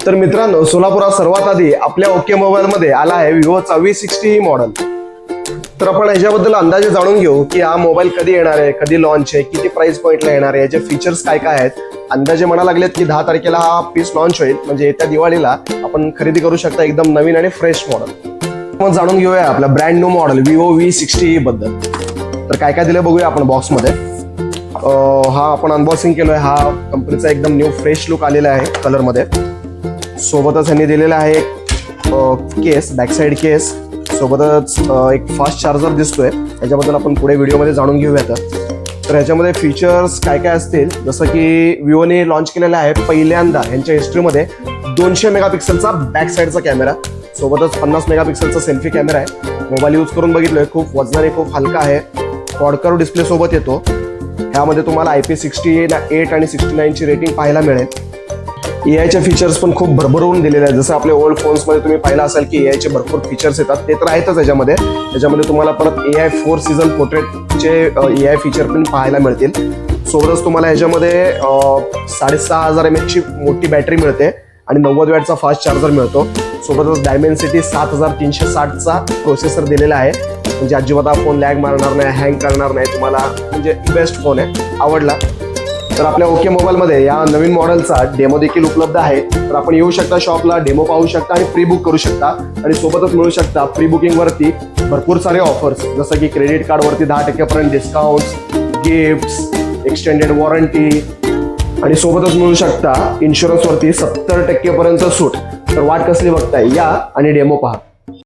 तर मित्रांनो, सोलापुरात सर्वात आधी आपल्या ओके मोबाईल मध्ये आला आहे विवोचा V60 मॉडेल. तर आपण याच्याबद्दल अंदाजे जाणून घेऊ की हा मोबाईल कधी येणार आहे, कधी लॉन्च आहे, किती प्राइस पॉइंटला येणार आहे, याचे फीचर्स काय काय आहेत. अंदाजे म्हणा लागलेत की 10 तारखेला हा पीस लॉन्च होईल, म्हणजे येत्या दिवाळीला आपण खरेदी करू शकता एकदम नवीन आणि फ्रेश मॉडेल. मग जाणून घेऊया आपला brand new model Vivo V60 बद्दल. तर काय काय दिलं बघूया आपण बॉक्समध्ये. हा आपण अनबॉक्सिंग केलोय. हा कंपनीचा एकदम न्यू फ्रेश लुक आलेला आहे कलर मध्ये. सोबतच यांनी दिलेला आहे केस, बॅक साइड केस, सोबतच एक फास्ट चार्जर दिसतोय. याच्याबद्दल आपण पुढे व्हिडिओमध्ये जाणून घेऊयात. तर ह्याच्यामध्ये फीचर्स काय काय असतील, जसं की विवोने लॉन्च केलेला आहे पहिल्यांदा यांच्या हिस्ट्रीमध्ये 200 मेगापिक्सलचा बॅक साइडचा कॅमेरा, सोबतच 50 मेगापिक्सलचा सेल्फी कॅमेरा आहे. मोबाईल यूज करून बघितलोय, खूप वजनाने खूप हलका आहे. क्वाड कर्व डिस्प्ले सोबत येतो. ह्यामध्ये तुम्हाला IP68 आणि 69 ची रेटिंग पाहायला मिळेल. एआयचे फीचर्स पण खूप भरभरून दिलेले आहेत. जसं आपले ओल्ड फोन्समध्ये तुम्ही पाहिलं असाल की एआयचे भरपूर फीचर्स येतात, ते तर आहेतच याच्यामध्ये. त्याच्यामध्ये तुम्हाला परत AI 4 सीझन पोर्ट्रेटचे एआय फीचर पण पाहायला मिळतील. सोबतच तुम्हाला ह्याच्यामध्ये 6500 mAh ची मोठी बॅटरी मिळते आणि 90 वॅटचा फास्ट चार्जर मिळतो. सोबतच डायमेन्सिटी 7360चा प्रोसेसर दिलेला आहे, म्हणजे अजिबात हा फोन लॅग मारणार नाही, हँग करणार नाही. तुम्हाला म्हणजे बेस्ट फोन आहे, आवडला. तर आपल्या ओके मोबाईलमध्ये या नवीन मॉडेलचा डेमो देखील उपलब्ध आहे. तर आपण येऊ शकता शॉपला, डेमो पाहू शकता आणि प्री बुक करू शकता. आणि सोबतच मिळू शकता प्री बुकिंग वरती भरपूर सारे ऑफर्स, जसं की क्रेडिट कार्ड वरती 10% पर्यंत डिस्काउंट, गिफ्ट्स, एक्सटेंडेड वॉरंटी आणि सोबतच मिळू शकता इन्शुरन्स वरती 70% पर्यंत सूट. तर वाट कसली बघताय, या आणि डेमो पहा.